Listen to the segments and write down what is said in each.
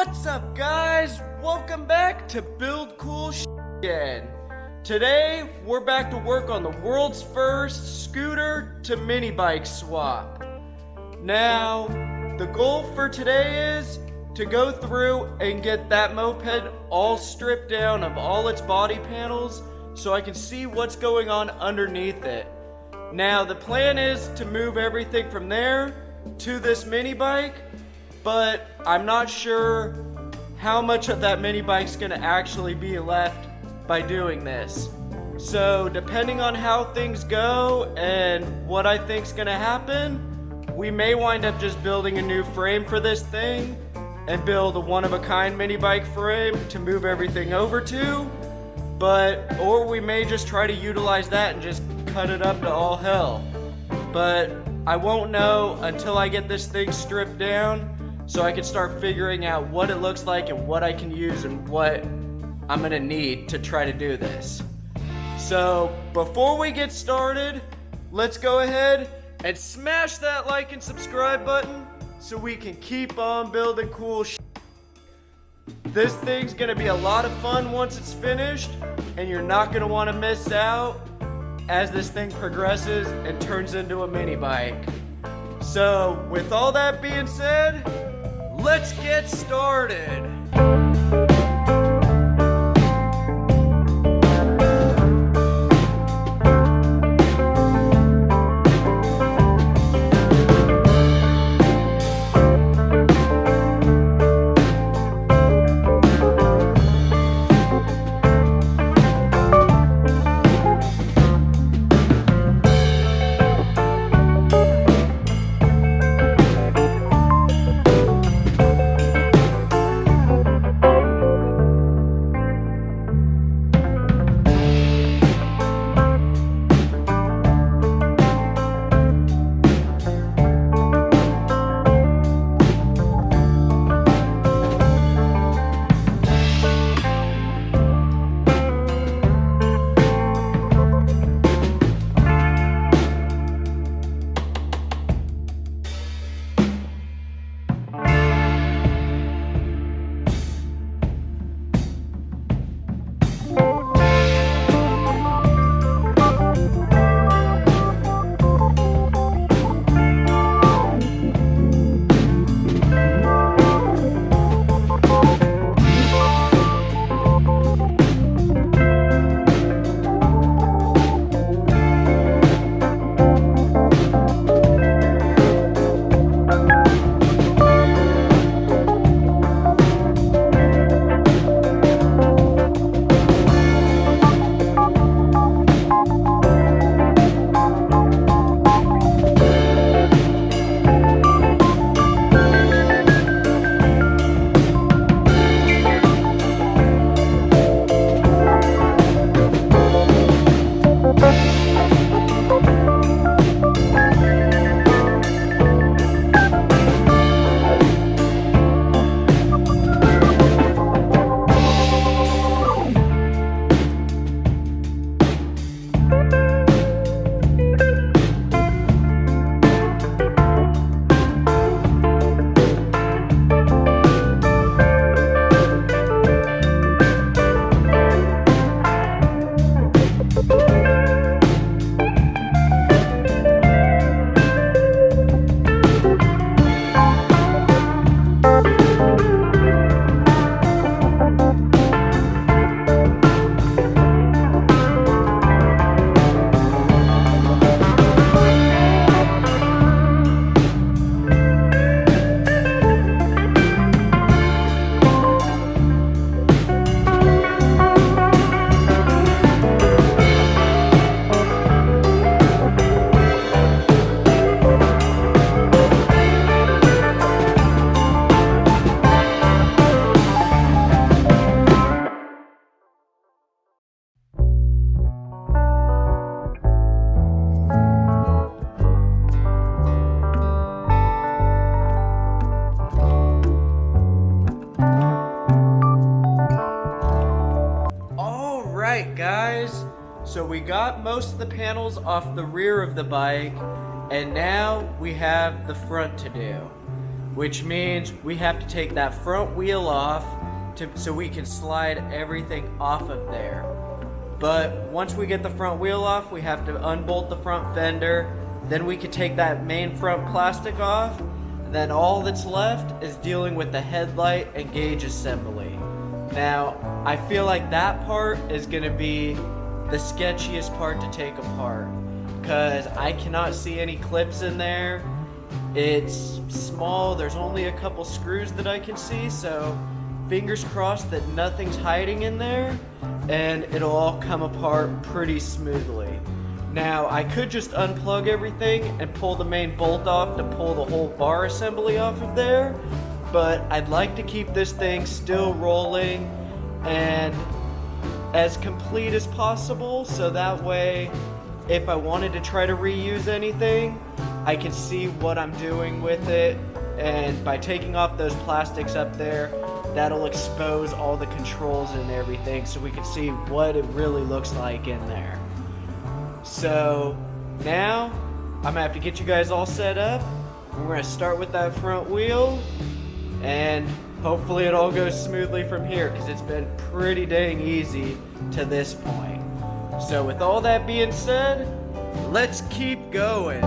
What's up, guys? Welcome back to Build Cool again. Today, we're back to work on the world's first scooter to mini bike swap. Now, the goal for today is to go through and get that moped all stripped down of all its body panels so I can see what's going on underneath it. Now, the plan is to move everything from there to this mini bike, but I'm not sure how much of that mini bike's gonna actually be left by doing this. So depending on how things go and what I think's gonna happen, we may wind up just building a new frame for this thing and build a one-of-a-kind mini bike frame to move everything over to, or we may just try to utilize that and just cut it up to all hell. But I won't know until I get this thing stripped down, so I can start figuring out what it looks like and what I can use and what I'm gonna need to try to do this. So before we get started, let's go ahead and smash that like and subscribe button so we can keep on building cool shit. This thing's gonna be a lot of fun once it's finished, and you're not gonna wanna miss out as this thing progresses and turns into a mini bike. So with all that being said, let's get started. Guys, so we got most of the panels off the rear of the bike, and now we have the front to do, which means we have to take that front wheel off so we can slide everything off of there. But once we get the front wheel off, we have to unbolt the front fender. Then we can take that main front plastic off. Then all that's left is dealing with the headlight and gauge assembly. Now, I feel like that part is going to be the sketchiest part to take apart, because I cannot see any clips in there. It's small, there's only a couple screws that I can see, so fingers crossed that nothing's hiding in there, and it'll all come apart pretty smoothly. Now, I could just unplug everything and pull the main bolt off to pull the whole bar assembly off of there, but I'd like to keep this thing still rolling and as complete as possible, so that way, if I wanted to try to reuse anything, I can see what I'm doing with it, and by taking off those plastics up there, that'll expose all the controls and everything so we can see what it really looks like in there. So now I'm gonna have to get you guys all set up. We're gonna start with that front wheel, and hopefully it all goes smoothly from here, because it's been pretty dang easy to this point. So with all that being said, let's keep going.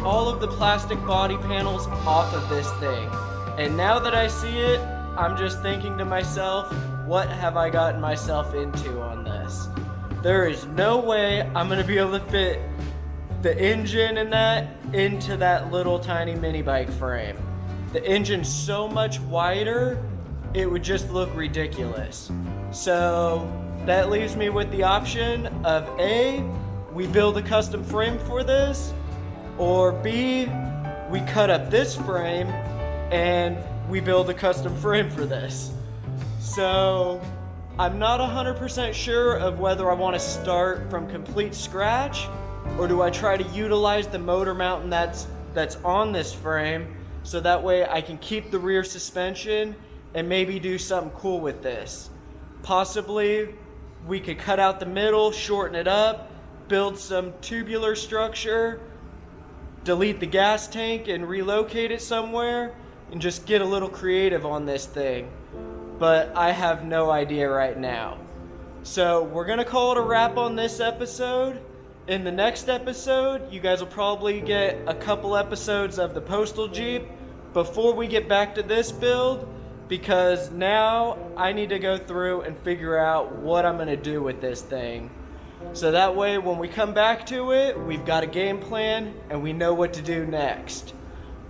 all of the plastic body panels off of this thing. And now that I see it, I'm just thinking to myself, what have I gotten myself into on this? There is no way I'm gonna be able to fit the engine and that into that little tiny mini bike frame. The engine's so much wider, it would just look ridiculous. So that leaves me with the option of A, we build a custom frame for this, or B, we cut up this frame and we build a custom frame for this. So I'm not 100% sure of whether I want to start from complete scratch or do I try to utilize the motor mounting that's on this frame so that way I can keep the rear suspension and maybe do something cool with this. Possibly we could cut out the middle, shorten it up, build some tubular structure, delete the gas tank and relocate it somewhere, and just get a little creative on this thing. But I have no idea right now. So we're gonna call it a wrap on this episode. In the next episode, you guys will probably get a couple episodes of the Postal Jeep before we get back to this build, because now I need to go through and figure out what I'm gonna do with this thing. So that way when we come back to it, we've got a game plan and we know what to do next.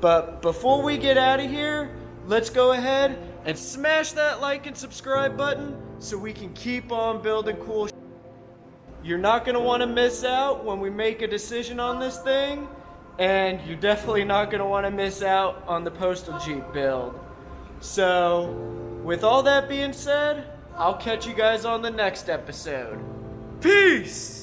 But before we get out of here, let's go ahead and smash that like and subscribe button so we can keep on building cool shit. You're not going to want to miss out when we make a decision on this thing, and you're definitely not going to want to miss out on the Postal Jeep build. So with all that being said, I'll catch you guys on the next episode. Peace!